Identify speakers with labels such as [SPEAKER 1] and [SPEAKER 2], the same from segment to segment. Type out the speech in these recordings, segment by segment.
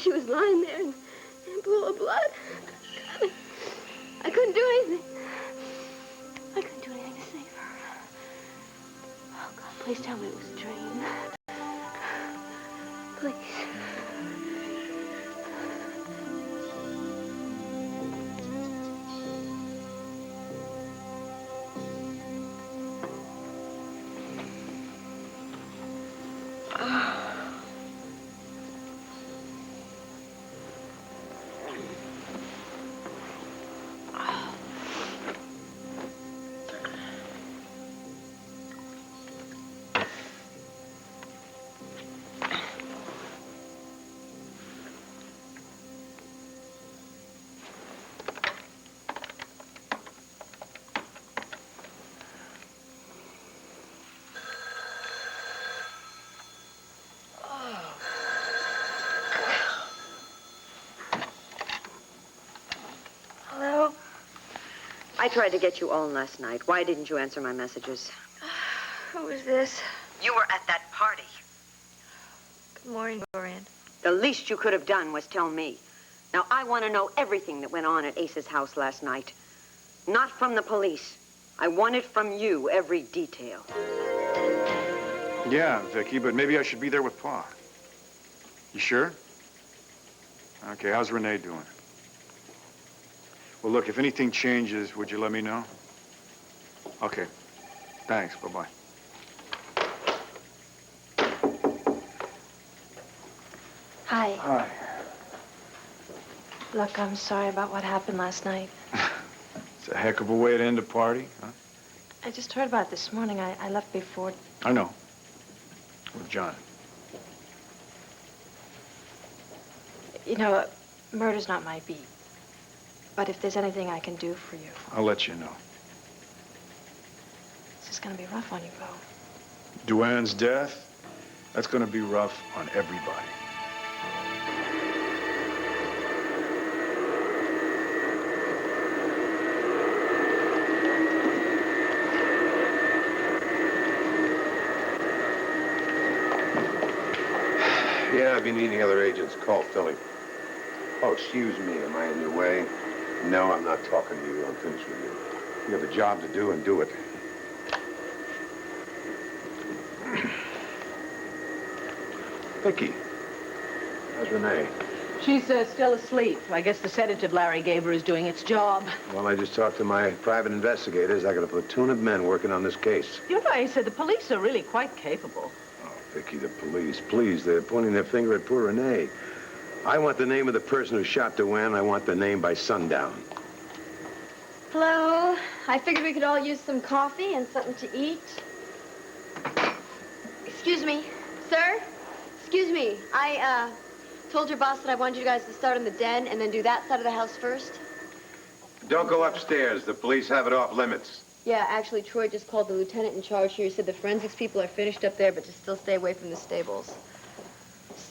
[SPEAKER 1] she was lying there in a pool of blood. I couldn't do anything. I couldn't do anything to save her. Oh, God, please tell me it was a dream. Please.
[SPEAKER 2] I tried to get you all last night. Why didn't you answer my messages?
[SPEAKER 1] Who is this?
[SPEAKER 2] You were at that party.
[SPEAKER 1] Good morning, Dorian.
[SPEAKER 2] The least you could have done was tell me. Now, I want to know everything that went on at Asa's house last night. Not from the police. I want it from you, every detail.
[SPEAKER 3] Yeah, Viki, but maybe I should be there with Pa. You sure? Okay, how's Renee doing? Well, look, if anything changes, would you let me know? Okay. Thanks. Bye-bye.
[SPEAKER 1] Hi.
[SPEAKER 3] Hi.
[SPEAKER 1] Look, I'm sorry about what happened last night.
[SPEAKER 3] It's a heck of a way to end a party, huh?
[SPEAKER 1] I just heard about it this morning. I left before.
[SPEAKER 3] I know. With Jon.
[SPEAKER 1] You know, murder's not my beat. But if there's anything I can do for you...
[SPEAKER 3] I'll let you know.
[SPEAKER 1] This is gonna be rough on you, Bo.
[SPEAKER 3] DuAnn's death, that's gonna be rough on everybody.
[SPEAKER 4] Yeah, I've been needing other agents. Call Philly. Oh, excuse me. Am I in your way? No, I'm not talking to you. I'm finished with you. You have a job to do and do it. Viki, how's Renee?
[SPEAKER 5] She's still asleep. I guess the sedative Larry gave her is doing its job.
[SPEAKER 4] Well, I just talked to my private investigators. I got a platoon of men working on this case.
[SPEAKER 5] You know, I said the police are really quite capable.
[SPEAKER 4] Oh, Viki, the police, please. They're pointing their finger at poor Renee. I want the name of the person who shot DuAnn. I want the name by sundown.
[SPEAKER 1] Hello. I figured we could all use some coffee and something to eat. Excuse me, sir? Excuse me. I told your boss that I wanted you guys to start in the den and then do that side of the house first.
[SPEAKER 4] Don't go upstairs. The police have it off limits.
[SPEAKER 1] Yeah, actually, Troy just called the lieutenant in charge here. He said the forensics people are finished up there, but to still stay away from the stables.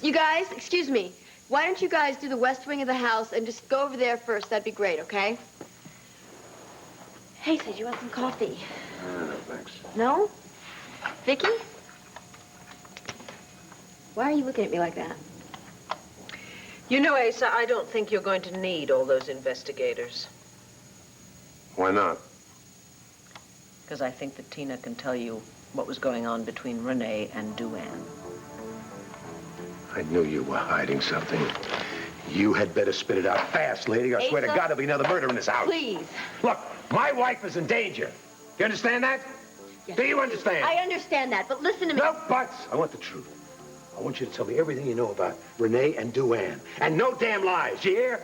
[SPEAKER 1] You guys, excuse me. Why don't you guys do the west wing of the house and just go over there first? That'd be great, okay? Hey, Sid, you want some coffee?
[SPEAKER 4] No, thanks.
[SPEAKER 1] No? Viki? Why are you looking at me like that?
[SPEAKER 5] You know, Asa, I don't think you're going to need all those investigators.
[SPEAKER 4] Why not?
[SPEAKER 5] Because I think that Tina can tell you what was going on between Renee and DuAnn.
[SPEAKER 4] I knew you were hiding something. You had better spit it out fast, lady. I swear to God, there'll be another murder in this house.
[SPEAKER 1] Please.
[SPEAKER 4] Look, my wife is in danger. You understand that?
[SPEAKER 1] Yes.
[SPEAKER 4] Do you understand?
[SPEAKER 1] I understand that, but listen to me.
[SPEAKER 4] No buts. I want the truth. I want you to tell me everything you know about Renee and DuAnn. And no damn lies, you hear?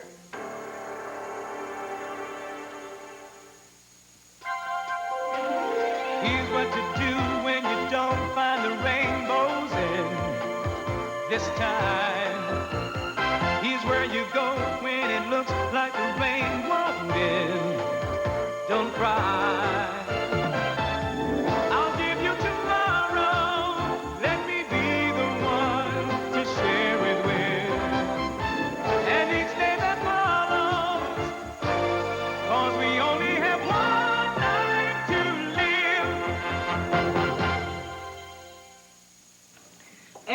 [SPEAKER 6] Here's what to do when you don't find the rainbows in this time. Here's where you go when it looks like the rain won't end. Don't cry. I'll give you tomorrow. Let me be the one to share it with. And each day that follows, 'cause we only have one night to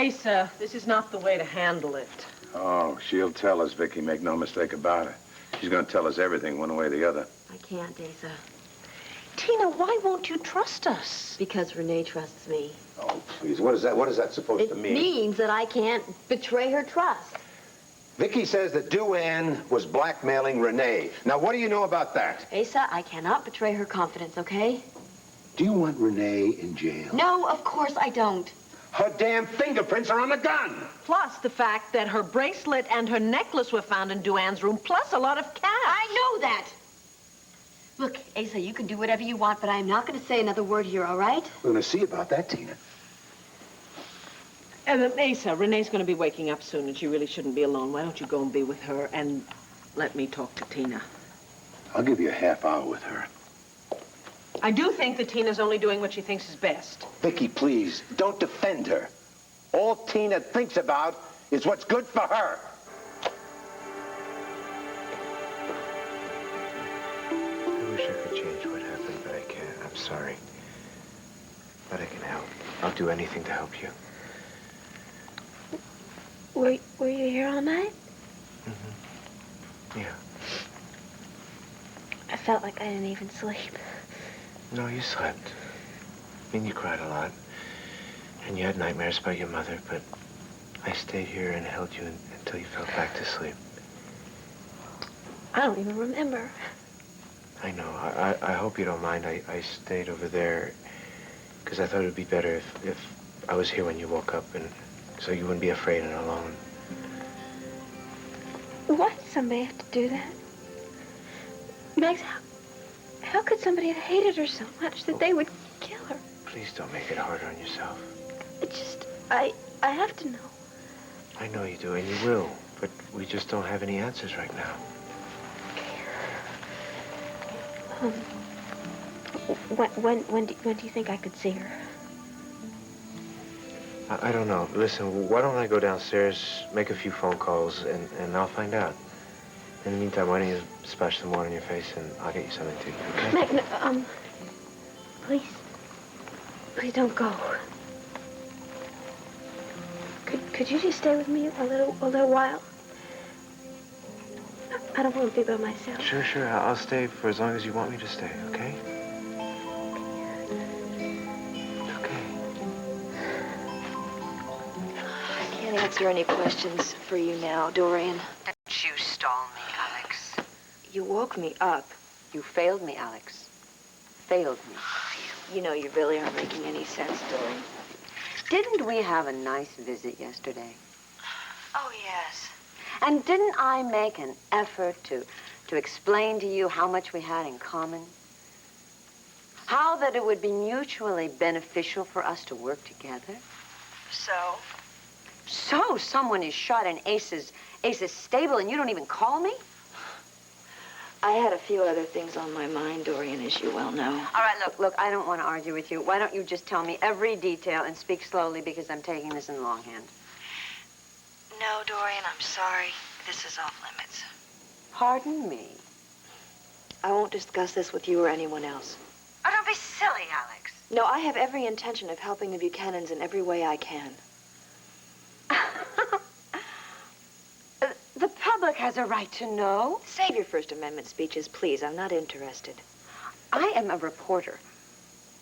[SPEAKER 6] live.
[SPEAKER 5] Asa, this is not the way to handle it.
[SPEAKER 4] Oh, she'll tell us, Viki. Make no mistake about it. She's going to tell us everything one way or the other.
[SPEAKER 1] I can't, Asa.
[SPEAKER 5] Tina, why won't you trust us?
[SPEAKER 1] Because Renee trusts me.
[SPEAKER 4] Oh, please. What is that supposed to mean?
[SPEAKER 1] It means that I can't betray her trust.
[SPEAKER 4] Viki says that DuAnn was blackmailing Renee. Now, what do you know about that?
[SPEAKER 1] Asa, I cannot betray her confidence, okay?
[SPEAKER 4] Do you want Renee in jail?
[SPEAKER 1] No, of course I don't.
[SPEAKER 4] Her damn fingerprints are on the gun.
[SPEAKER 5] Plus the fact that her bracelet and her necklace were found in DuAnn's room, plus a lot of cash.
[SPEAKER 1] I know that. Look, Asa, you can do whatever you want, but I am not going to say another word here, all right?
[SPEAKER 4] We're going to see about that, Tina.
[SPEAKER 5] Asa, Renee's going to be waking up soon, and she really shouldn't be alone. Why don't you go and be with her and let me talk to Tina?
[SPEAKER 4] I'll give you a half hour with her.
[SPEAKER 5] I do think that Tina's only doing what she thinks is best.
[SPEAKER 4] Viki, please, don't defend her. All Tina thinks about is what's good for her.
[SPEAKER 7] I wish I could change what happened, but I can't. I'm sorry. But I can help. I'll do anything to help you.
[SPEAKER 8] Were you here all night?
[SPEAKER 7] Mm-hmm. Yeah.
[SPEAKER 8] I felt like I didn't even sleep.
[SPEAKER 7] No, you slept. I mean, you cried a lot. And you had nightmares about your mother, but I stayed here and held you until you fell back to sleep.
[SPEAKER 8] I don't even remember.
[SPEAKER 7] I know. I hope you don't mind. I stayed over there because I thought it would be better if I was here when you woke up, and so you wouldn't be afraid and alone.
[SPEAKER 8] Why did somebody have to do that? Max, how could somebody have hated her so much that they would kill her?
[SPEAKER 7] Please don't make it harder on yourself.
[SPEAKER 8] It's just, I have to know.
[SPEAKER 7] I know you do, and you will, but we just don't have any answers right now.
[SPEAKER 8] When do you think I could see her?
[SPEAKER 7] I don't know. Listen, why don't I go downstairs, make a few phone calls, and I'll find out. In the meantime, why don't you splash some water on your face, and I'll get you something to eat, okay?
[SPEAKER 8] Mac, no, please don't go. Could you just stay with me a little while? I don't want to be by myself.
[SPEAKER 7] Sure. I'll stay for as long as you want me to stay, okay? Okay.
[SPEAKER 1] I can't answer any questions for you now, Dorian.
[SPEAKER 2] Don't you stall me, Alex.
[SPEAKER 1] You woke me up.
[SPEAKER 2] You failed me, Alex. Failed me.
[SPEAKER 1] You know you really aren't making any sense, Dorian.
[SPEAKER 2] Didn't we have a nice visit yesterday?
[SPEAKER 1] Oh, yes.
[SPEAKER 2] And didn't I make an effort to explain to you how much we had in common? How that it would be mutually beneficial for us to work together? So someone is shot in Asa's stable and you don't even call me?
[SPEAKER 1] I had a few other things on my mind, Dorian, as you well know.
[SPEAKER 2] All right, look, I don't want to argue with you. Why don't you just tell me every detail and speak slowly because I'm taking this in longhand.
[SPEAKER 9] No, Dorian, I'm sorry. This is off limits.
[SPEAKER 2] Pardon me?
[SPEAKER 1] I won't discuss this with you or anyone else.
[SPEAKER 2] Oh, don't be silly, Alex.
[SPEAKER 1] No, I have every intention of helping the Buchanans in every way I can.
[SPEAKER 2] The public has a right to know.
[SPEAKER 1] Save your First Amendment speeches, please. I'm not interested.
[SPEAKER 2] I am a reporter.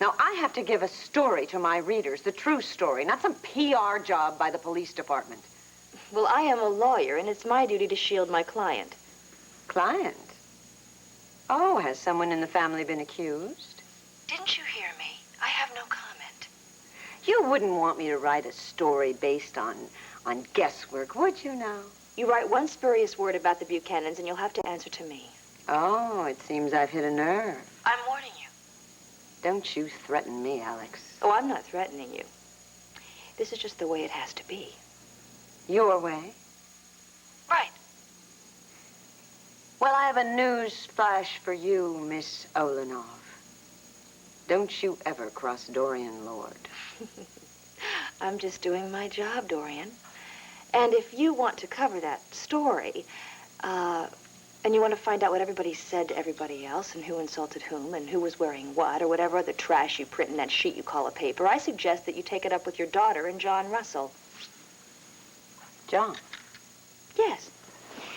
[SPEAKER 2] Now, I have to give a story to my readers, the true story, not some PR job by the police department.
[SPEAKER 1] Well, I am a lawyer, and it's my duty to shield my client.
[SPEAKER 2] Client? Oh, has someone in the family been accused?
[SPEAKER 9] Didn't you hear me? I have no comment.
[SPEAKER 2] You wouldn't want me to write a story based on guesswork, would you now?
[SPEAKER 1] You write one spurious word about the Buchanans, and you'll have to answer to me.
[SPEAKER 2] Oh, it seems I've hit a nerve.
[SPEAKER 9] I'm warning you.
[SPEAKER 2] Don't you threaten me, Alex.
[SPEAKER 1] Oh, I'm not threatening you. This is just the way it has to be.
[SPEAKER 2] Your way?
[SPEAKER 9] Right.
[SPEAKER 2] Well, I have a news flash for you, Miss Olenov. Don't you ever cross Dorian Lord.
[SPEAKER 1] I'm just doing my job, Dorian. And if you want to cover that story, and you want to find out what everybody said to everybody else, and who insulted whom, and who was wearing what, or whatever other trash you print in that sheet you call a paper, I suggest that you take it up with your daughter and John Russell.
[SPEAKER 2] John?
[SPEAKER 9] Yes.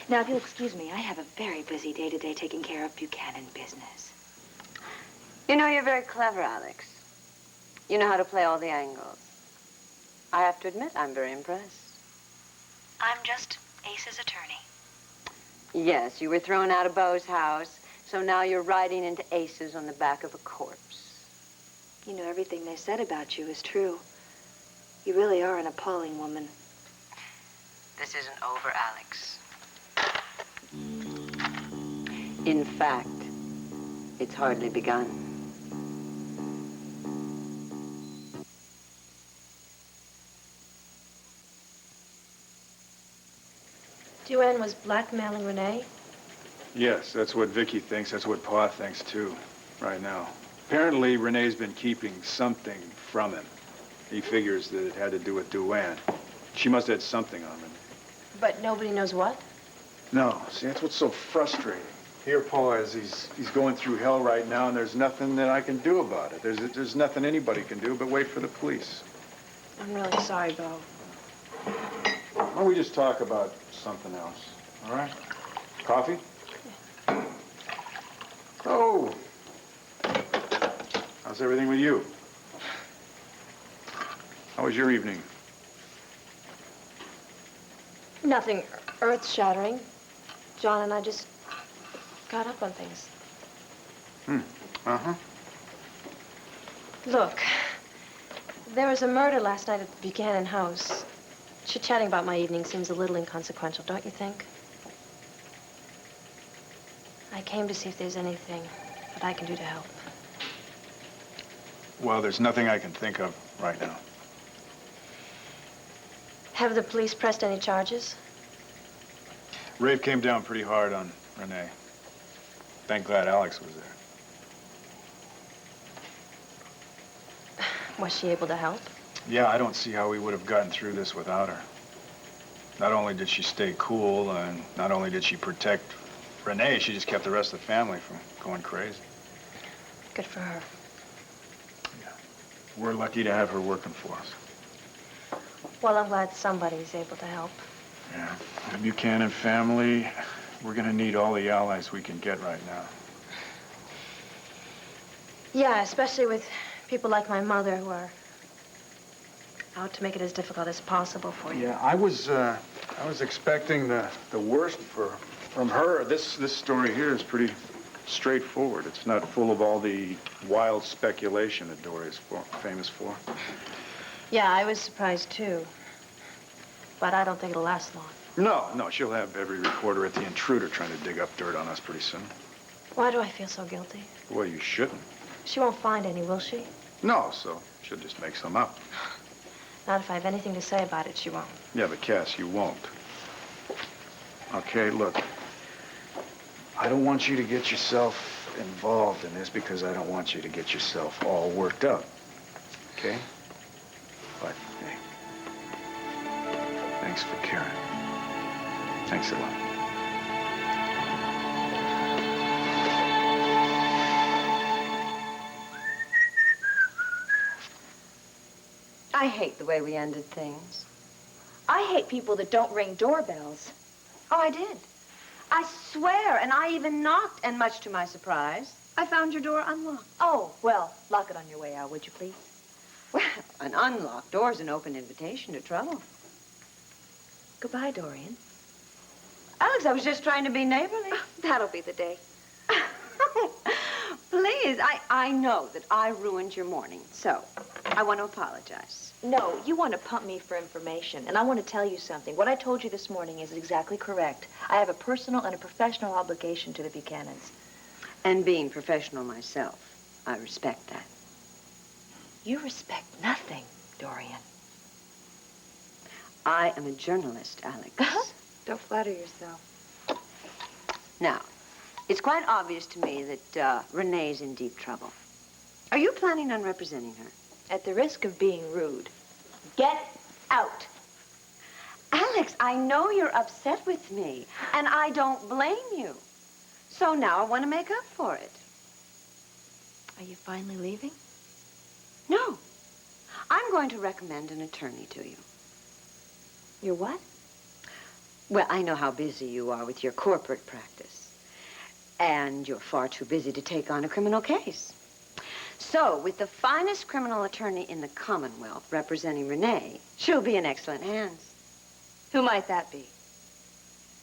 [SPEAKER 9] Now, if you'll excuse me, I have a very busy day today taking care of Buchanan business.
[SPEAKER 2] You know, you're very clever, Alex. You know how to play all the angles. I have to admit, I'm very impressed.
[SPEAKER 9] I'm just Ace's attorney.
[SPEAKER 2] Yes, you were thrown out of Bo's house, so now you're riding into Ace's on the back of a corpse.
[SPEAKER 9] You know, everything they said about you is true. You really are an appalling woman.
[SPEAKER 2] This isn't over, Alex. In fact, it's hardly begun.
[SPEAKER 8] DuAnn was blackmailing Renee?
[SPEAKER 3] Yes, that's what Viki thinks. That's what Pa thinks, too, right now. Apparently, Renee's been keeping something from him. He figures that it had to do with DuAnn. She must have had something on him.
[SPEAKER 8] But nobody knows what?
[SPEAKER 3] No, see, that's what's so frustrating. Here, Pa is, he's going through hell right now, and there's nothing that I can do about it. There's nothing anybody can do but wait for the police.
[SPEAKER 8] I'm really sorry, Bo.
[SPEAKER 3] Why don't we just talk about something else, all right? Coffee? Yeah. Oh. How's everything with you? How was your evening?
[SPEAKER 8] Nothing earth-shattering. Jon and I just got up on things.
[SPEAKER 3] Uh-huh.
[SPEAKER 8] Look, there was a murder last night at the Buchanan house. Chit-chatting about my evening seems a little inconsequential, don't you think? I came to see if there's anything that I can do to help.
[SPEAKER 3] Well, there's nothing I can think of right now.
[SPEAKER 8] Have the police pressed any charges?
[SPEAKER 3] Rafe came down pretty hard on Renee. Thank God Alex was there.
[SPEAKER 8] Was she able to help?
[SPEAKER 3] Yeah, I don't see how we would have gotten through this without her. Not only did she stay cool, and not only did she protect Renee, she just kept the rest of the family from going crazy.
[SPEAKER 8] Good for her.
[SPEAKER 3] Yeah. We're lucky to have her working for us.
[SPEAKER 8] Well, I'm glad somebody's able to help.
[SPEAKER 3] Yeah. The Buchanan family, we're gonna need all the allies we can get right now.
[SPEAKER 8] Yeah, especially with people like my mother who are out to make it as difficult as possible for you.
[SPEAKER 3] Yeah, I was expecting the worst from her. This story here is pretty straightforward. It's not full of all the wild speculation that Dory is famous for.
[SPEAKER 8] Yeah, I was surprised too. But I don't think it'll last long.
[SPEAKER 3] No, she'll have every reporter at the Intruder trying to dig up dirt on us pretty soon.
[SPEAKER 8] Why do I feel so guilty?
[SPEAKER 3] Well, you shouldn't.
[SPEAKER 8] She won't find any, will she?
[SPEAKER 3] No, so she'll just make some up.
[SPEAKER 8] Not if I have anything to say about it, she won't.
[SPEAKER 3] Yeah, but Cass, you won't. Okay, look. I don't want you to get yourself involved in this because I don't want you to get yourself all worked up. Okay? But, hey, thanks for caring. Thanks a lot.
[SPEAKER 2] I hate the way we ended things.
[SPEAKER 9] I hate people that don't ring doorbells.
[SPEAKER 2] Oh, I did. I swear, and I even knocked, and much to my surprise, I found your door unlocked.
[SPEAKER 9] Oh, well, lock it on your way out, would you please?
[SPEAKER 2] Well, an unlocked door's an open invitation to trouble.
[SPEAKER 9] Goodbye, Dorian.
[SPEAKER 2] Alex, I was just trying to be neighborly.
[SPEAKER 9] That'll be the day.
[SPEAKER 2] Please, I know that I ruined your morning, so I want to apologize.
[SPEAKER 9] No, you want to pump me for information, and I want to tell you something. What I told you this morning is exactly correct. I have a personal and a professional obligation to the Buchanans.
[SPEAKER 2] And being professional myself, I respect that.
[SPEAKER 9] You respect nothing, Dorian.
[SPEAKER 2] I am a journalist, Alex.
[SPEAKER 9] Don't flatter yourself.
[SPEAKER 2] Now, it's quite obvious to me that Renee's in deep trouble. Are you planning on representing her?
[SPEAKER 9] At the risk of being rude, get out.
[SPEAKER 2] Alex, I know you're upset with me, and I don't blame you. So now I want to make up for it.
[SPEAKER 9] Are you finally leaving?
[SPEAKER 2] No. I'm going to recommend an attorney to you.
[SPEAKER 9] You're what?
[SPEAKER 2] Well, I know how busy you are with your corporate practice. And you're far too busy to take on a criminal case. So, with the finest criminal attorney in the Commonwealth representing Renee, she'll be in excellent hands.
[SPEAKER 9] Who might that be?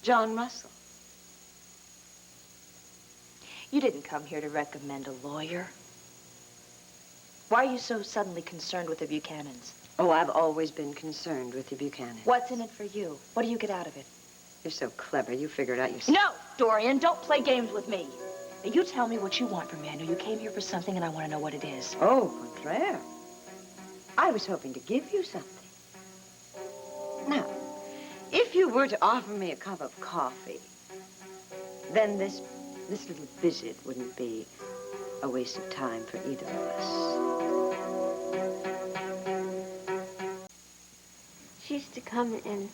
[SPEAKER 2] John Russell.
[SPEAKER 9] You didn't come here to recommend a lawyer. Why are you so suddenly concerned with the Buchanans?
[SPEAKER 2] Oh, I've always been concerned with the Buchanans.
[SPEAKER 9] What's in it for you? What do you get out of it?
[SPEAKER 2] You're so clever. You figured out yourself.
[SPEAKER 9] No, Dorian, don't play games with me. Now, you tell me what you want from me. I know you came here for something, and I want to know what it is.
[SPEAKER 2] Oh, contraire. I was hoping to give you something. Now, if you were to offer me a cup of coffee, then this little visit wouldn't be a waste of time for either of us.
[SPEAKER 8] She used to come and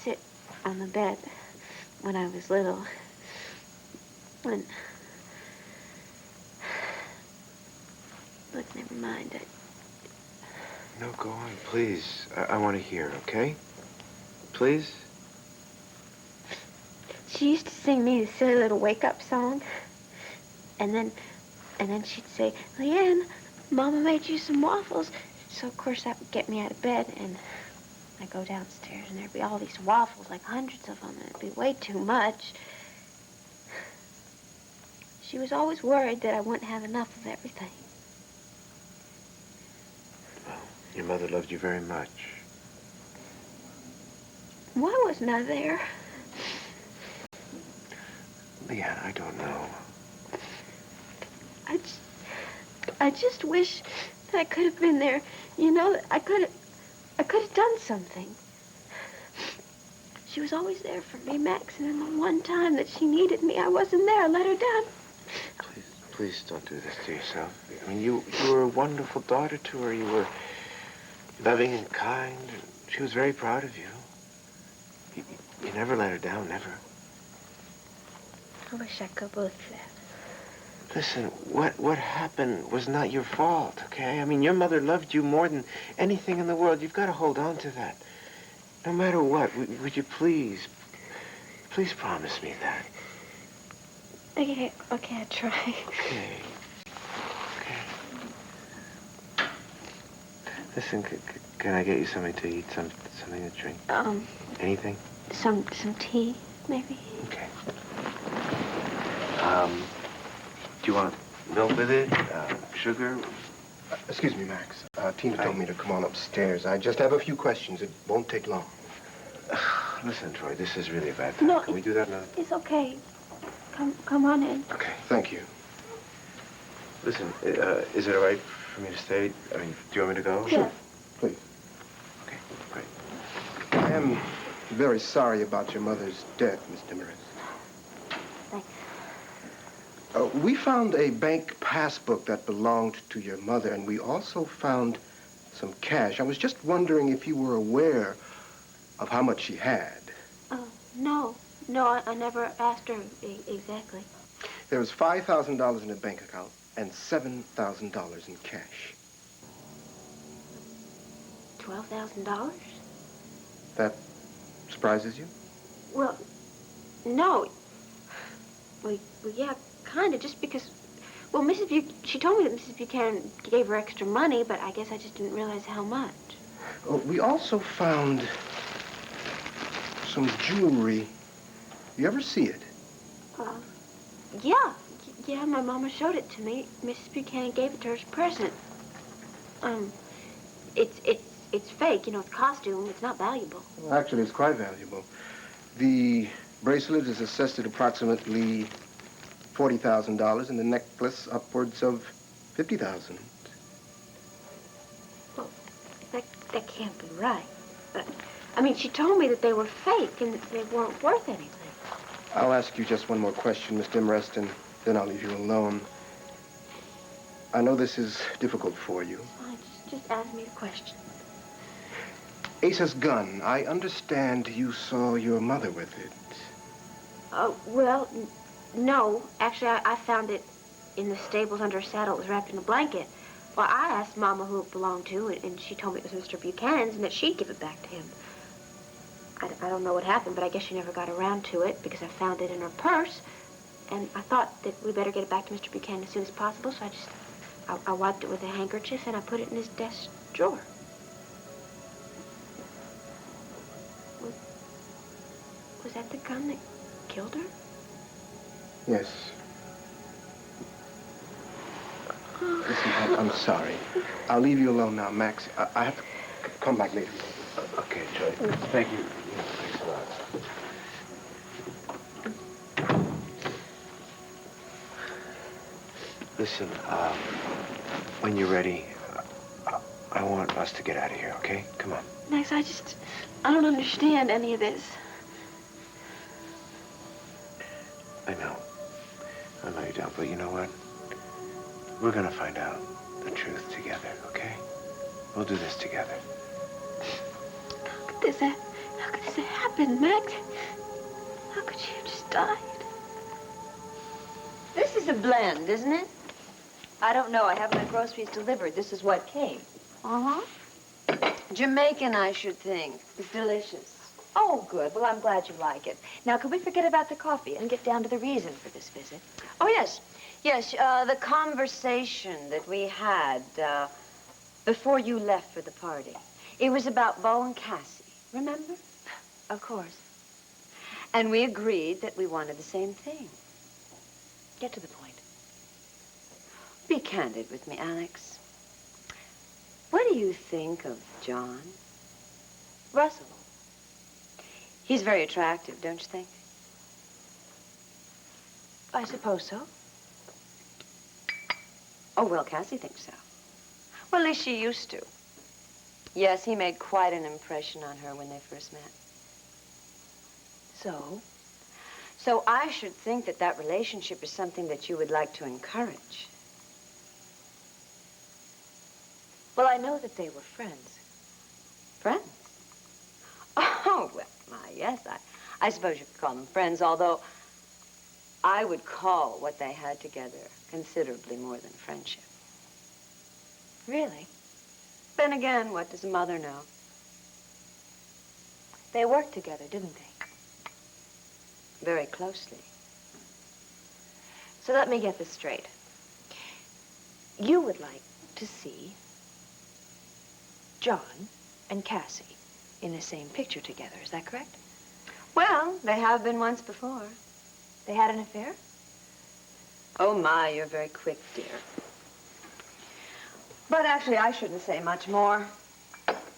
[SPEAKER 8] sit on the bed when I was little. And... Look, never mind.
[SPEAKER 7] No, go on, please. I want to hear, okay? Please?
[SPEAKER 8] She used to sing me this silly little wake-up song. And then she'd say, "LeeAnn, Mama made you some waffles." So, of course, that would get me out of bed, and I'd go downstairs, and there'd be all these waffles, like hundreds of them, and it'd be way too much. She was always worried that I wouldn't have enough of everything.
[SPEAKER 7] Well, your mother loved you very much.
[SPEAKER 8] Why wasn't I there?
[SPEAKER 7] LeeAnn, I don't know.
[SPEAKER 8] I just wish that I could have been there. You know, I could have done something. She was always there for me, Max, and then the one time that she needed me, I wasn't there. I let her down.
[SPEAKER 7] Please don't do this to yourself. I mean, you were a wonderful daughter to her. You were loving and kind. And she was very proud of you. You never let her down, never.
[SPEAKER 8] I wish I could believe that.
[SPEAKER 7] Listen, what happened was not your fault, okay? I mean, your mother loved you more than anything in the world. You've got to hold on to that. No matter what, would you please promise me that?
[SPEAKER 8] Okay, I'll try.
[SPEAKER 7] Okay. Listen, can I get you something to eat, something to drink? Anything?
[SPEAKER 8] Some tea, maybe?
[SPEAKER 7] Okay. Do you want milk with it? Sugar?
[SPEAKER 4] Excuse me, Max. Tina told me to come on upstairs. I just have a few questions. It won't take long.
[SPEAKER 7] Listen, Troy, this is really a bad time.
[SPEAKER 8] No,
[SPEAKER 7] Can we do that another?
[SPEAKER 8] It's okay. Come on in.
[SPEAKER 7] Okay.
[SPEAKER 4] Thank you.
[SPEAKER 7] Listen, is it all right for me to stay? I mean, do you want me to go?
[SPEAKER 8] Sure.
[SPEAKER 4] Please.
[SPEAKER 7] Okay, great.
[SPEAKER 4] I am very sorry about your mother's death, Miss Demarest.
[SPEAKER 8] Thanks.
[SPEAKER 4] We found a bank passbook that belonged to your mother, and we also found some cash. I was just wondering if you were aware of how much she had.
[SPEAKER 8] No, I never asked her exactly.
[SPEAKER 4] There was $5,000 in a bank account and $7,000 in cash.
[SPEAKER 8] $12,000?
[SPEAKER 4] That surprises you?
[SPEAKER 8] Well, no. Well, yeah, kind of, just because... Well, she told me that Mrs. Buchanan gave her extra money, but I guess I just didn't realize how much.
[SPEAKER 4] We also found some jewelry. You ever see it?
[SPEAKER 8] Yeah, my mama showed it to me. Mrs. Buchanan gave it to her as a present. It's fake, you know, it's costume. It's not valuable.
[SPEAKER 4] Well, actually, it's quite valuable. The bracelet is assessed at approximately $40,000, and the necklace upwards of $50,000.
[SPEAKER 8] Well, that can't be right. I mean, she told me that they were fake and that they weren't worth anything.
[SPEAKER 4] I'll ask you just one more question, Miss Demarest, and then I'll leave you alone. I know this is difficult for you.
[SPEAKER 8] Just ask me the question.
[SPEAKER 4] Asa's gun. I understand you saw your mother with it.
[SPEAKER 8] Well, no. Actually, I found it in the stables under her saddle. It was wrapped in a blanket. Well, I asked Mama who it belonged to, and she told me it was Mr. Buchanan's and that she'd give it back to him. I don't know what happened, but I guess she never got around to it because I found it in her purse. And I thought that we better get it back to Mr. Buchanan as soon as possible, so I wiped it with a handkerchief and I put it in his desk drawer. Was that the gun that killed her?
[SPEAKER 4] Yes. Listen, I'm sorry. I'll leave you alone now, Max. I have to come back later.
[SPEAKER 7] Okay, Joy. Thank you. Thanks a lot. Listen, when you're ready, I want us to get out of here, okay? Come on.
[SPEAKER 8] Max, I don't understand any of this.
[SPEAKER 7] I know you don't, but you know what? We're gonna find out the truth together, okay? We'll do this together.
[SPEAKER 8] How could this have happened, Max? How could she have just died?
[SPEAKER 2] This is a blend, isn't it?
[SPEAKER 9] I don't know. I have my groceries delivered. This is what came.
[SPEAKER 2] Uh-huh. Jamaican, I should think. It's delicious.
[SPEAKER 9] Oh, good. Well, I'm glad you like it. Now, could we forget about the coffee and get down to the reason for this visit?
[SPEAKER 2] Oh, yes. Yes, the conversation that we had before you left for the party. It was about Bo and Cassie, remember?
[SPEAKER 9] Of course.
[SPEAKER 2] And we agreed that we wanted the same thing.
[SPEAKER 9] Get to the point.
[SPEAKER 2] Be candid with me, Alex. What do you think of Jon?
[SPEAKER 9] Russell.
[SPEAKER 2] He's very attractive, don't you think?
[SPEAKER 9] I suppose so.
[SPEAKER 2] Oh, well, Cassie thinks so. Well, at least she used to. Yes, he made quite an impression on her when they first met.
[SPEAKER 9] So?
[SPEAKER 2] So I should think that that relationship is something that you would like to encourage.
[SPEAKER 9] Well, I know that they were friends.
[SPEAKER 2] Friends? Oh, well, yes, I suppose you could call them friends, although I would call what they had together considerably more than friendship.
[SPEAKER 9] Really?
[SPEAKER 2] Then again, what does a mother know?
[SPEAKER 9] They worked together, didn't they?
[SPEAKER 2] Very closely.
[SPEAKER 9] So let me get this straight. You would like to see Jon and Cassie in the same picture together, is that correct?
[SPEAKER 2] Well, they have been once before.
[SPEAKER 9] They had an affair?
[SPEAKER 2] Oh, my, you're very quick, dear. But actually, I shouldn't say much more.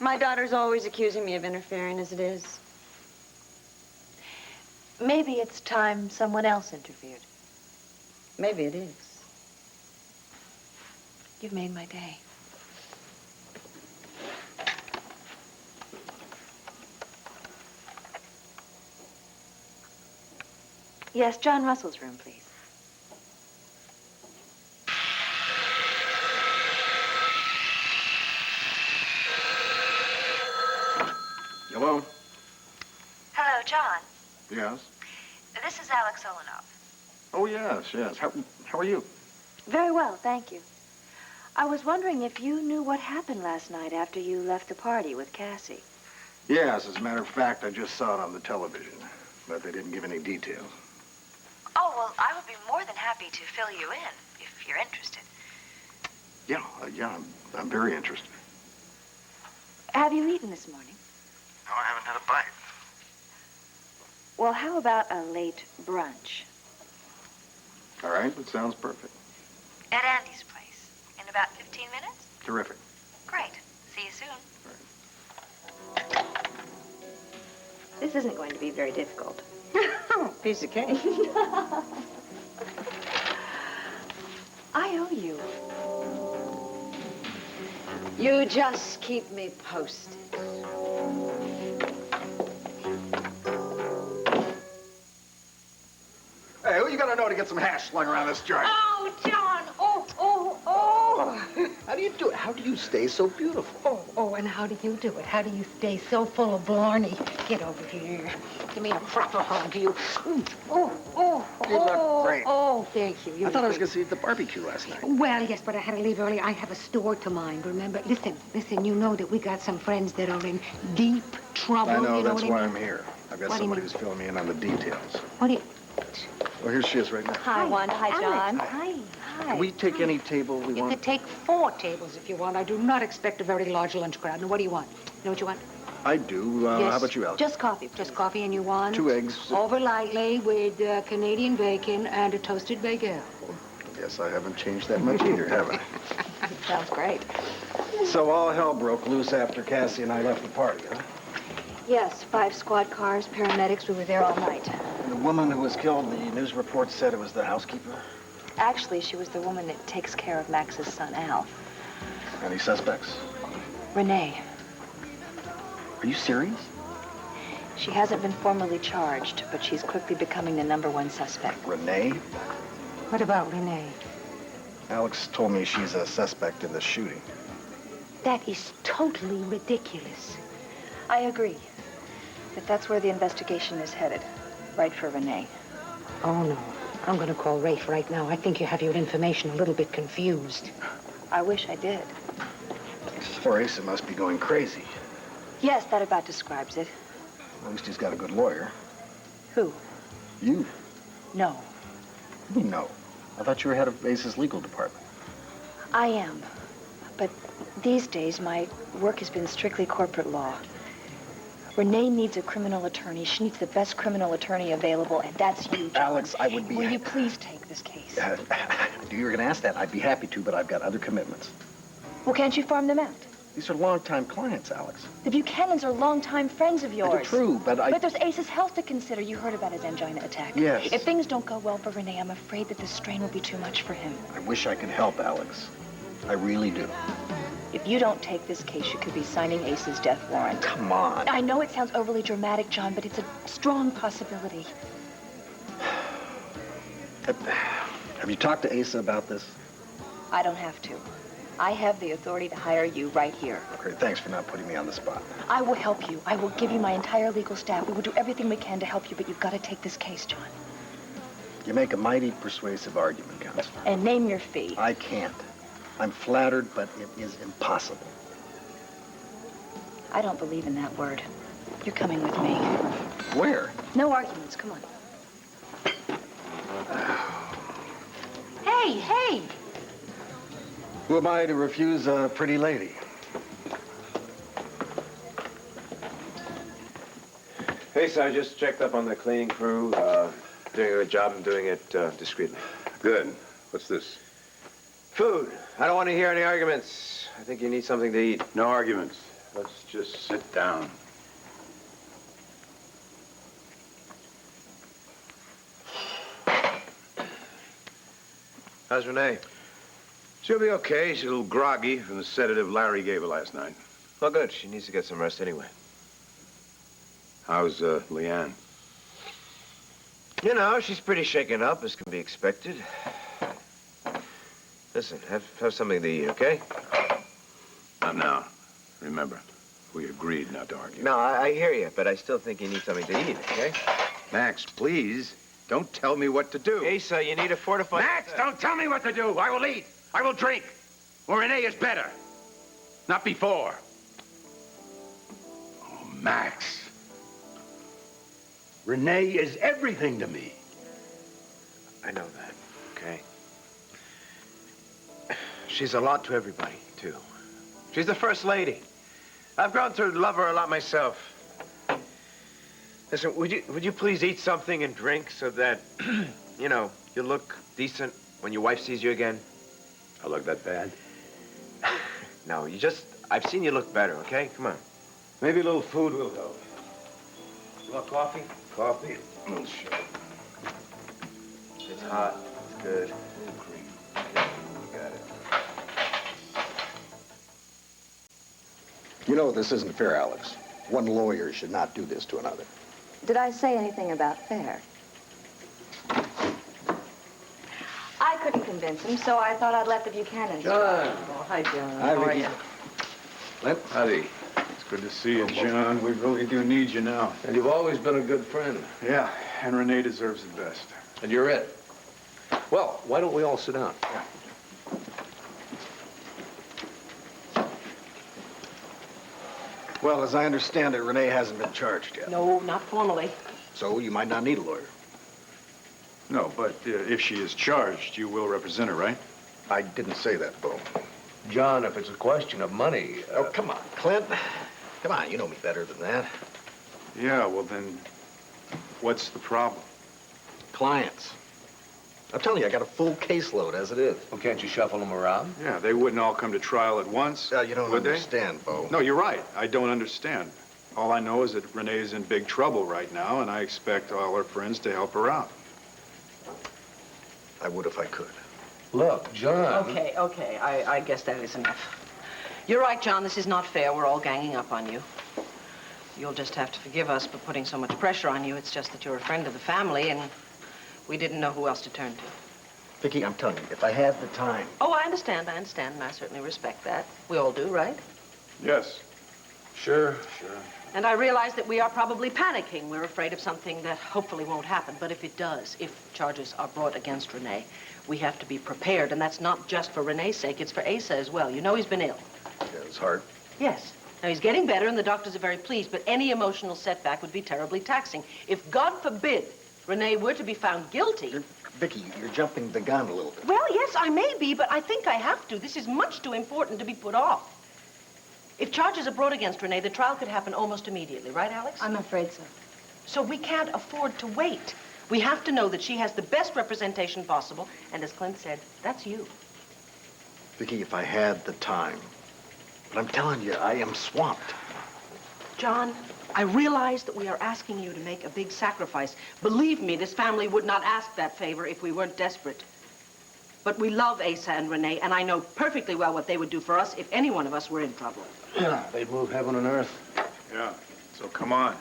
[SPEAKER 2] My daughter's always accusing me of interfering as it is.
[SPEAKER 9] Maybe it's time someone else interfered.
[SPEAKER 2] Maybe it is.
[SPEAKER 9] You've made my day. Yes, John Russell's room, please.
[SPEAKER 3] Hello?
[SPEAKER 9] Hello, John.
[SPEAKER 3] Yes?
[SPEAKER 9] This is Alex Olenoff.
[SPEAKER 3] Oh, yes. How are you?
[SPEAKER 9] Very well, thank you. I was wondering if you knew what happened last night after you left the party with Cassie.
[SPEAKER 3] Yes, as a matter of fact, I just saw it on the television, but they didn't give any details.
[SPEAKER 9] Oh, well, I would be more than happy to fill you in if you're interested.
[SPEAKER 3] Yeah, I'm very interested.
[SPEAKER 9] Have you eaten this morning?
[SPEAKER 3] No, I haven't had a bite.
[SPEAKER 9] Well, how about a late brunch?
[SPEAKER 3] All right, that sounds perfect.
[SPEAKER 9] At Andy's place. In about 15 minutes?
[SPEAKER 3] Terrific.
[SPEAKER 9] Great. See you soon. This isn't going to be very difficult.
[SPEAKER 2] Piece of cake.
[SPEAKER 9] I owe you.
[SPEAKER 2] You just keep me posted.
[SPEAKER 3] Hey, who you gotta know to get some hash slung around this joint?
[SPEAKER 8] Oh, John! Oh!
[SPEAKER 10] How do you do it? How do you stay so beautiful?
[SPEAKER 11] Oh, and how do you do it? How do you stay so full of blarney? Get over here. Give me a proper hug, you.
[SPEAKER 10] You look great.
[SPEAKER 11] Oh, thank you.
[SPEAKER 10] I thought I was going to see you at the barbecue last night.
[SPEAKER 11] Well, yes, but I had to leave early. I have a store to mind, remember? Listen, you know that we got some friends that are in deep trouble.
[SPEAKER 10] I know,
[SPEAKER 11] you know
[SPEAKER 10] that's
[SPEAKER 11] what
[SPEAKER 10] why
[SPEAKER 11] I
[SPEAKER 10] I'm
[SPEAKER 11] mean?
[SPEAKER 10] here. I've got
[SPEAKER 11] What do you
[SPEAKER 10] somebody
[SPEAKER 11] mean?
[SPEAKER 10] who's filling me in on the details.
[SPEAKER 11] What do you...
[SPEAKER 10] Well, here she is right now.
[SPEAKER 9] Hi, Wanda. Hi, John.
[SPEAKER 11] Hi.
[SPEAKER 10] Can we take any table we
[SPEAKER 11] You
[SPEAKER 10] want?
[SPEAKER 11] could take 4 tables if you want. I do not expect a very large lunch crowd. Now, what do you want? You know what you want?
[SPEAKER 10] I do.
[SPEAKER 11] Yes.
[SPEAKER 10] How about you, Alex?
[SPEAKER 9] Just coffee.
[SPEAKER 11] Just coffee, and you want?
[SPEAKER 10] 2 eggs.
[SPEAKER 11] Over lightly with Canadian bacon and a toasted bagel.
[SPEAKER 10] Yes, I haven't changed that much either, have I?
[SPEAKER 9] Sounds great.
[SPEAKER 10] So all hell broke loose after Cassie and I left the party, huh?
[SPEAKER 9] Yes, 5 squad cars, paramedics. We were there all night.
[SPEAKER 10] And the woman who was killed, the news report said it was the housekeeper?
[SPEAKER 9] Actually, she was the woman that takes care of Max's son, Al.
[SPEAKER 10] Any suspects?
[SPEAKER 9] Renee.
[SPEAKER 10] Are you serious?
[SPEAKER 9] She hasn't been formally charged, but she's quickly becoming the #1 suspect.
[SPEAKER 10] Renee?
[SPEAKER 11] What about Renee?
[SPEAKER 10] Alex told me she's a suspect in the shooting.
[SPEAKER 11] That is totally ridiculous.
[SPEAKER 9] I agree. But that's where the investigation is headed. Right for Renee.
[SPEAKER 11] Oh, no. I'm going to call Rafe right now. I think you have your information a little bit confused.
[SPEAKER 9] I wish I did.
[SPEAKER 10] Poor Asa must be going crazy.
[SPEAKER 9] Yes, that about describes it.
[SPEAKER 10] At least he's got a good lawyer.
[SPEAKER 9] Who?
[SPEAKER 10] You?
[SPEAKER 9] No.
[SPEAKER 10] No. I thought you were head of Asa's legal department.
[SPEAKER 9] I am. But these days, my work has been strictly corporate law. Renee needs a criminal attorney. She needs the best criminal attorney available, and that's you, John.
[SPEAKER 10] Alex, I would be...
[SPEAKER 9] Will you please take this case?
[SPEAKER 10] You were going to ask that. I'd be happy to, but I've got other commitments.
[SPEAKER 9] Well, can't you farm them out?
[SPEAKER 10] These are longtime clients, Alex.
[SPEAKER 9] The Buchanans are longtime friends of yours.
[SPEAKER 10] They're true, but
[SPEAKER 9] But there's Ace's health to consider. You heard about his angina attack.
[SPEAKER 10] Yes.
[SPEAKER 9] If things don't go well for Renee, I'm afraid that the strain will be too much for him.
[SPEAKER 10] I wish I could help, Alex. I really do.
[SPEAKER 9] If you don't take this case, you could be signing Ace's death warrant.
[SPEAKER 10] Come on.
[SPEAKER 9] I know it sounds overly dramatic, John, but it's a strong possibility.
[SPEAKER 10] Have you talked to Asa about this?
[SPEAKER 9] I don't have to. I have the authority to hire you right here.
[SPEAKER 10] Okay, thanks for not putting me on the spot.
[SPEAKER 9] I will help you. I will give you my entire legal staff. We will do everything we can to help you, but you've got to take this case, John.
[SPEAKER 10] You make a mighty persuasive argument, Counselor.
[SPEAKER 9] And name your fee.
[SPEAKER 10] I can't. I'm flattered, but it is impossible.
[SPEAKER 9] I don't believe in that word. You're coming with me.
[SPEAKER 10] Where?
[SPEAKER 9] No arguments. Come on.
[SPEAKER 11] Hey!
[SPEAKER 10] Who am I to refuse a pretty lady?
[SPEAKER 7] Hey, so I just checked up on the cleaning crew. Doing a good job and doing it discreetly.
[SPEAKER 12] Good. What's this?
[SPEAKER 7] Food. I don't want to hear any arguments. I think you need something to eat.
[SPEAKER 12] No arguments. Let's just sit down.
[SPEAKER 7] How's Renee?
[SPEAKER 12] She'll be okay. She's a little groggy from the sedative Larry gave her last night.
[SPEAKER 7] Well, good. She needs to get some rest anyway.
[SPEAKER 12] How's LeeAnn?
[SPEAKER 7] You know, she's pretty shaken up, as can be expected. Listen, have something to eat, okay?
[SPEAKER 12] Not now. Remember, we agreed not to argue.
[SPEAKER 7] No, I hear you, but I still think you need something to eat, okay?
[SPEAKER 12] Max, please, don't tell me what to do.
[SPEAKER 7] Asa, you need a fortified...
[SPEAKER 12] Max, don't tell me what to do. I will eat. I will drink. Or Renee is better. Not before. Oh, Max. Renee is everything to me.
[SPEAKER 7] I know that, okay? She's a lot to everybody, too. She's the first lady. I've grown to love her a lot myself. Listen, would you please eat something and drink so that, you know, you look decent when your wife sees you again?
[SPEAKER 12] I look that bad?
[SPEAKER 7] No, I've seen you look better, okay? Come on. Maybe a little food will help. You want coffee?
[SPEAKER 12] Coffee? Oh, sure.
[SPEAKER 7] It's hot. It's good. A little cream. You got it.
[SPEAKER 10] You know this isn't fair, Alex. One lawyer should not do this to another.
[SPEAKER 9] Did I say anything about fair? I couldn't convince him, so I thought I'd let the Buchanans.
[SPEAKER 10] John.
[SPEAKER 5] Oh, hi, John.
[SPEAKER 10] Hi,
[SPEAKER 5] How are
[SPEAKER 10] Viki.
[SPEAKER 5] you?
[SPEAKER 10] Clint.
[SPEAKER 3] Howdy. It's good to see you, John. We really do need you now.
[SPEAKER 13] And you've always been a good friend.
[SPEAKER 3] Yeah, and Renee deserves the best.
[SPEAKER 13] And you're it. Well, why don't we all sit down?
[SPEAKER 3] Yeah.
[SPEAKER 10] Well, as I understand it, Renee hasn't been charged yet.
[SPEAKER 5] No, not formally.
[SPEAKER 10] So you might not need a lawyer.
[SPEAKER 3] No, but if she is charged, you will represent her, right?
[SPEAKER 10] I didn't say that, Bo.
[SPEAKER 13] John, if it's a question of money...
[SPEAKER 10] Oh, come on, Clint. Come on, you know me better than that.
[SPEAKER 3] Yeah, well then, what's the problem?
[SPEAKER 10] Clients. I'm telling you, I got a full caseload as it is.
[SPEAKER 13] Well, can't you shuffle them around?
[SPEAKER 3] Yeah, they wouldn't all come to trial at once,
[SPEAKER 10] You don't
[SPEAKER 3] would
[SPEAKER 10] understand, Bo.
[SPEAKER 3] No, you're right. I don't understand. All I know is that Renee's in big trouble right now, and I expect all her friends to help her out.
[SPEAKER 10] I would if I could.
[SPEAKER 13] Look, John...
[SPEAKER 5] Okay. I guess that is enough. You're right, John. This is not fair. We're all ganging up on you. You'll just have to forgive us for putting so much pressure on you. It's just that you're a friend of the family, and we didn't know who else to turn to.
[SPEAKER 10] Viki, I'm telling you, if I had the time...
[SPEAKER 5] Oh, I understand, and I certainly respect that. We all do, right?
[SPEAKER 3] Yes.
[SPEAKER 13] Sure.
[SPEAKER 5] And I realize that we are probably panicking. We're afraid of something that hopefully won't happen. But if it does, if charges are brought against Renee, we have to be prepared. And that's not just for Renee's sake, it's for Asa as well. You know he's been ill.
[SPEAKER 10] Yeah, his heart.
[SPEAKER 5] Yes. Now, he's getting better, and the doctors are very pleased, but any emotional setback would be terribly taxing. If, God forbid, Renee were to be found guilty...
[SPEAKER 10] Viki, you're jumping the gun a little bit.
[SPEAKER 5] Well, yes, I may be, but I think I have to. This is much too important to be put off. If charges are brought against Renee, the trial could happen almost immediately, right, Alex?
[SPEAKER 9] I'm afraid so.
[SPEAKER 5] So we can't afford to wait. We have to know that she has the best representation possible, and as Clint said, that's you.
[SPEAKER 10] Viki, if I had the time. But I'm telling you, I am swamped.
[SPEAKER 5] John, I realize that we are asking you to make a big sacrifice. Believe me, this family would not ask that favor if we weren't desperate. But we love Asa and Renee, and I know perfectly well what they would do for us if any one of us were in trouble.
[SPEAKER 13] Yeah, they'd move heaven and earth.
[SPEAKER 3] Yeah, so come on.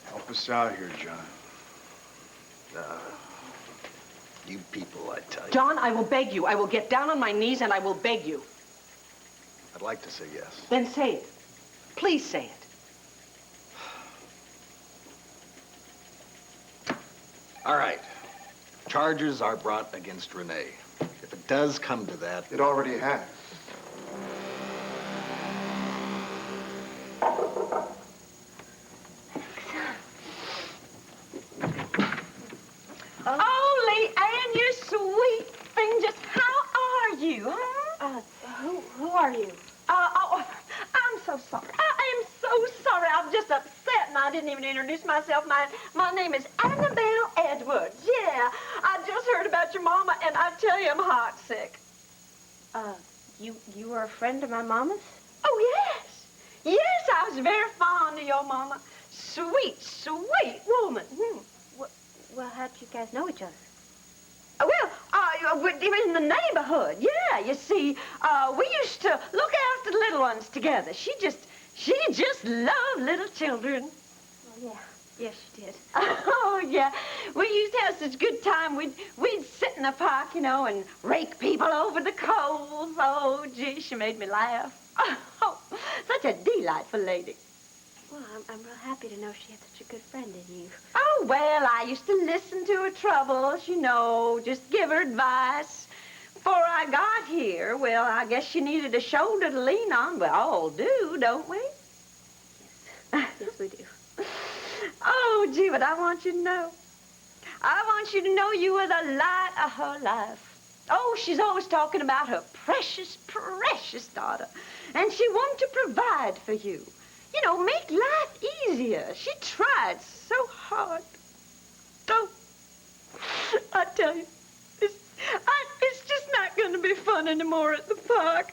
[SPEAKER 3] Help us out here, John.
[SPEAKER 10] You people, I tell you.
[SPEAKER 5] John, I will beg you. I will get down on my knees and I will beg you.
[SPEAKER 10] I'd like to say yes.
[SPEAKER 5] Then say it. Please say it.
[SPEAKER 10] All right. Charges are brought against Renee. If it does come to that...
[SPEAKER 4] It already has.
[SPEAKER 2] Oh, LeeAnn, you sweet thing. Just how are you, huh?
[SPEAKER 8] Who are you?
[SPEAKER 2] I'm so sorry. I am so sorry. I'm just upset, and I didn't even introduce myself. My name is Annabelle Edwards. Yeah, I just heard about your mama, and I tell you, I'm heart sick.
[SPEAKER 8] You were a friend of my mama's?
[SPEAKER 2] Oh, yes. Yes, I was very fond of your mama. Sweet, sweet woman.
[SPEAKER 8] Well, how'd you guys know each other?
[SPEAKER 2] Well, we were in the neighborhood. Yeah, you see, we used to look after the little ones together. She just loved little children.
[SPEAKER 8] Oh, yeah. Yes, she did.
[SPEAKER 2] Oh, yeah. We used to have such good time. We'd sit in the park, you know, and rake people over the coals. Oh, gee, she made me laugh. Oh, such a delightful lady.
[SPEAKER 8] Well, I'm real happy to know she had such a good friend in you.
[SPEAKER 2] Oh, well, I used to listen to her troubles, you know, just give her advice. Before I got here, well, I guess she needed a shoulder to lean on. We all do, don't we?
[SPEAKER 8] Yes, we do.
[SPEAKER 2] Oh, gee, but I want you to know. I want you to know you were the light of her life. Oh, she's always talking about her precious, precious daughter. And she wanted to provide for you. You know, make life easier. She tried so hard. Oh, I tell you, it's just not going to be fun anymore at the park.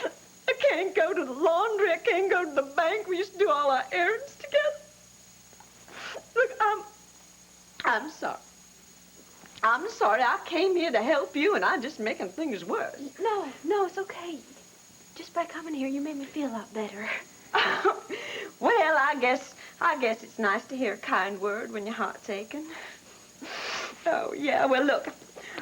[SPEAKER 2] I can't go to the laundry. I can't go to the bank. We used to do all our errands together. Look, I'm sorry. I'm sorry. I came here to help you, and I'm just making things worse.
[SPEAKER 8] No, it's okay. Just by coming here, you made me feel a lot better.
[SPEAKER 2] Well, I guess it's nice to hear a kind word when your heart's aching. Oh, yeah. Well, look,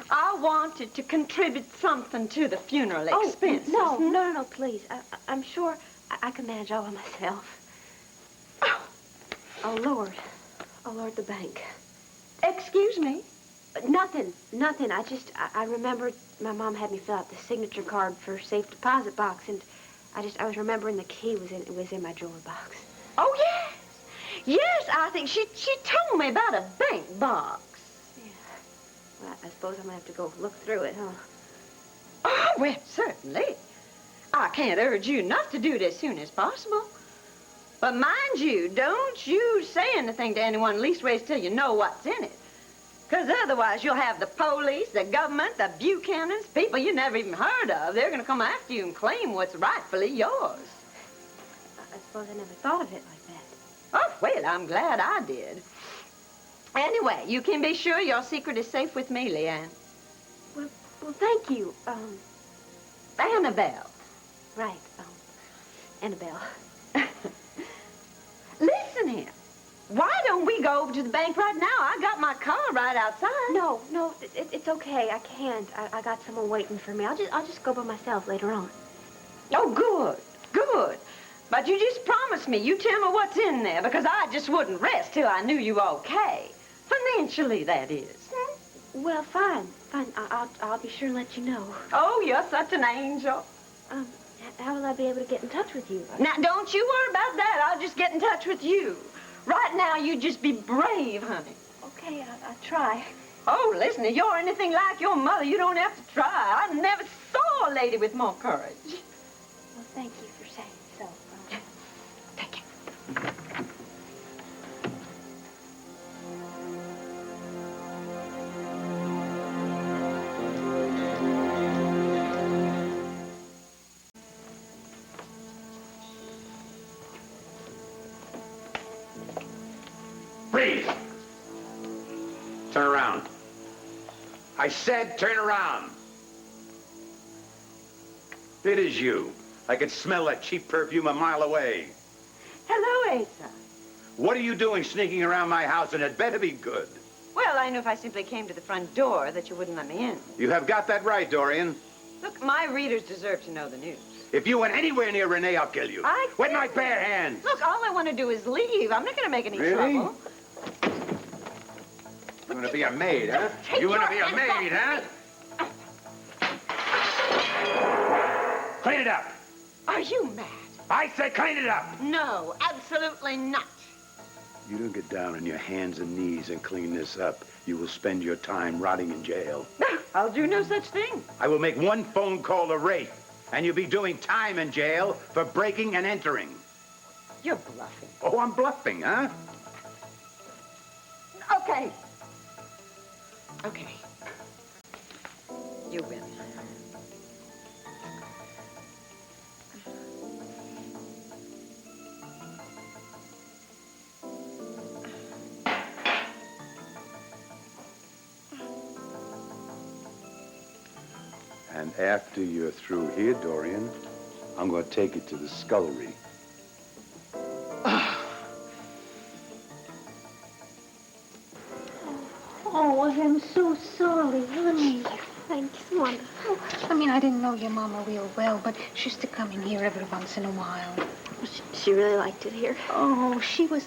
[SPEAKER 2] I wanted to contribute something to the funeral expenses.
[SPEAKER 8] No, please. I'm sure I can manage all by myself. Oh, Lord, the bank.
[SPEAKER 2] Excuse me?
[SPEAKER 8] Nothing. I remembered my mom had me fill out the signature card for safe deposit box, and I was remembering the key was in my drawer box.
[SPEAKER 2] Oh, yes. Yes, I think she told me about a bank box.
[SPEAKER 8] Yeah. Well, I suppose I'm gonna have to go look through it, huh?
[SPEAKER 2] Oh, well, certainly. I can't urge you not to do it as soon as possible. But mind you, don't you say anything to anyone, leastways till you know what's in it. Because otherwise you'll have the police, the government, the Buchanans, people you never even heard of. They're going to come after you and claim what's rightfully yours.
[SPEAKER 8] I suppose I never thought of it like that.
[SPEAKER 2] Oh, well, I'm glad I did. Anyway, you can be sure your secret is safe with me, LeeAnn.
[SPEAKER 8] Well, thank you.
[SPEAKER 2] Annabelle.
[SPEAKER 8] Right, Annabelle.
[SPEAKER 2] Listen here. Why don't we go over to the bank right now? I got my car right outside.
[SPEAKER 8] No, it's okay. I can't. I got someone waiting for me. I'll just go by myself later on.
[SPEAKER 2] Oh, good. But you just promised me you tell me what's in there, because I just wouldn't rest till I knew you were okay. Financially, that is.
[SPEAKER 8] Well, fine. I'll be sure to let you know.
[SPEAKER 2] Oh, you're such an angel.
[SPEAKER 8] How will I be able to get in touch with you?
[SPEAKER 2] Now, don't you worry about that. I'll just get in touch with you. Right now, you just be brave, honey.
[SPEAKER 8] Okay, I'll try.
[SPEAKER 2] Oh, listen, if you're anything like your mother, you don't have to try. I never saw a lady with more courage.
[SPEAKER 8] Well, thank you for saying so.
[SPEAKER 2] Take it.
[SPEAKER 12] Freeze! Turn around. I said turn around. It is you. I could smell that cheap perfume a mile away.
[SPEAKER 2] Hello, Asa.
[SPEAKER 12] What are you doing sneaking around my house, and it better be good?
[SPEAKER 2] Well, I knew if I simply came to the front door that you wouldn't let me in.
[SPEAKER 12] You have got that right, Dorian.
[SPEAKER 2] Look, my readers deserve to know the news.
[SPEAKER 12] If you went anywhere near Renee, I'll kill you. With my bare hands.
[SPEAKER 2] Look, all I want to do is leave. I'm not going to make any trouble.
[SPEAKER 12] You want to be a maid, huh? You want to be a maid, huh? Clean it up.
[SPEAKER 2] Are you mad?
[SPEAKER 12] I said clean it up.
[SPEAKER 2] No, absolutely not.
[SPEAKER 12] You don't get down on your hands and knees and clean this up. You will spend your time rotting in jail.
[SPEAKER 2] I'll do no such thing.
[SPEAKER 12] I will make one phone call to Rafe, and you'll be doing time in jail for breaking and entering.
[SPEAKER 2] You're bluffing.
[SPEAKER 12] Oh, I'm bluffing, huh?
[SPEAKER 2] Okay. You win.
[SPEAKER 12] And after you're through here, Dorian, I'm going to take you to the scullery.
[SPEAKER 11] Oh, I'm so sorry, honey.
[SPEAKER 8] Thanks, wonderful.
[SPEAKER 11] I mean, I didn't know your mama real well, but she used to come in here every once in a while.
[SPEAKER 8] She really liked it here.
[SPEAKER 11] Oh, she was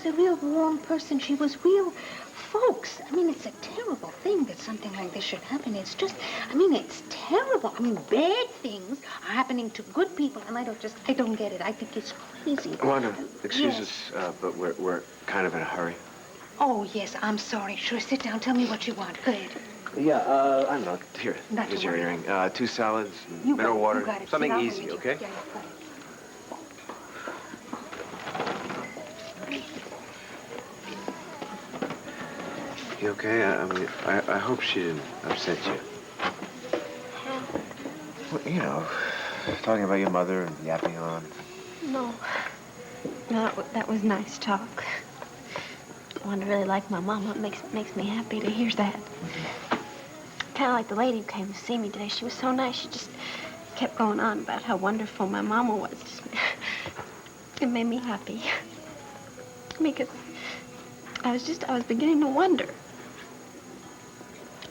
[SPEAKER 11] a real warm person. She was real folks. I mean, it's a terrible thing that something like this should happen. It's just, I mean, it's terrible. I mean, bad things are happening to good people, and I don't get it. I think it's crazy.
[SPEAKER 7] Wanda, excuse us, but we're kind of in a hurry.
[SPEAKER 11] Oh, yes, I'm sorry. Sure, sit down. Tell me what you want. Go ahead.
[SPEAKER 7] Yeah, I don't know. Here,
[SPEAKER 11] Not
[SPEAKER 7] here's
[SPEAKER 11] to
[SPEAKER 7] your
[SPEAKER 11] worry.
[SPEAKER 7] earring. 2 salads,
[SPEAKER 11] You
[SPEAKER 7] mineral
[SPEAKER 11] got it.
[SPEAKER 7] water,
[SPEAKER 11] You got it.
[SPEAKER 7] something
[SPEAKER 11] Sit down,
[SPEAKER 7] easy,
[SPEAKER 11] Luigi.
[SPEAKER 7] okay?
[SPEAKER 11] Yeah, got it.
[SPEAKER 7] You okay? I mean, I hope she didn't upset you. Well, you know, talking about your mother and yapping on.
[SPEAKER 8] No, that was nice talk. Wanda really liked my mama. It makes me happy to hear that. Kind of like the lady who came to see me today. She was so nice. She just kept going on about how wonderful my mama was. It made me happy. Because I was beginning to wonder.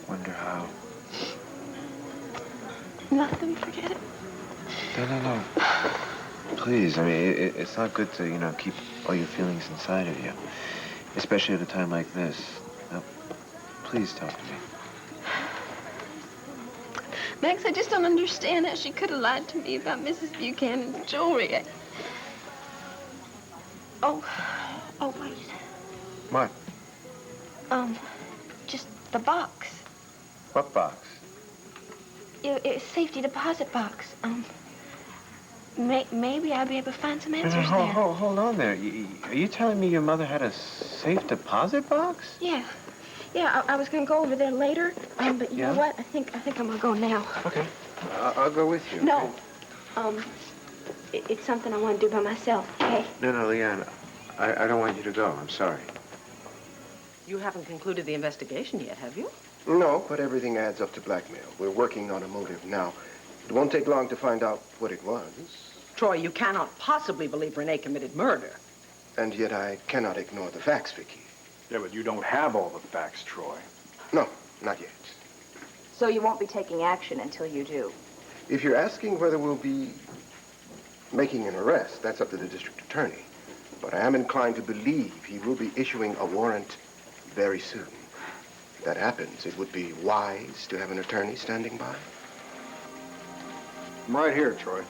[SPEAKER 7] Wonder wonder how.
[SPEAKER 8] Nothing, forget it.
[SPEAKER 7] No. Please, I mean, it's not good to, keep all your feelings inside of you. Especially at a time like this. Now, please talk to me.
[SPEAKER 8] Max, I just don't understand how she could have lied to me about Mrs. Buchanan's jewelry. Oh, wait.
[SPEAKER 7] What?
[SPEAKER 8] Just the box.
[SPEAKER 7] What box?
[SPEAKER 8] It's safety deposit box. Maybe I'll be able to find some answers there.
[SPEAKER 7] Hold on there. Are you telling me your mother had a safe deposit box?
[SPEAKER 8] Yeah, I was gonna go over there later, but you know what? I think I'm gonna go now.
[SPEAKER 7] Okay. I'll go with you.
[SPEAKER 8] No, it's something I want to do by myself, okay?
[SPEAKER 7] No, LeeAnn, I don't want you to go. I'm sorry.
[SPEAKER 5] You haven't concluded the investigation yet, have you?
[SPEAKER 4] No, but everything adds up to blackmail. We're working on a motive now. It won't take long to find out what it was.
[SPEAKER 5] Troy, you cannot possibly believe Renee committed murder.
[SPEAKER 4] And yet I cannot ignore the facts, Viki.
[SPEAKER 3] Yeah, but you don't have all the facts, Troy.
[SPEAKER 4] No, not yet.
[SPEAKER 9] So you won't be taking action until you do?
[SPEAKER 4] If you're asking whether we'll be making an arrest, that's up to the district attorney. But I am inclined to believe he will be issuing a warrant very soon. If that happens, it would be wise to have an attorney standing by.
[SPEAKER 3] I'm right here, Troy.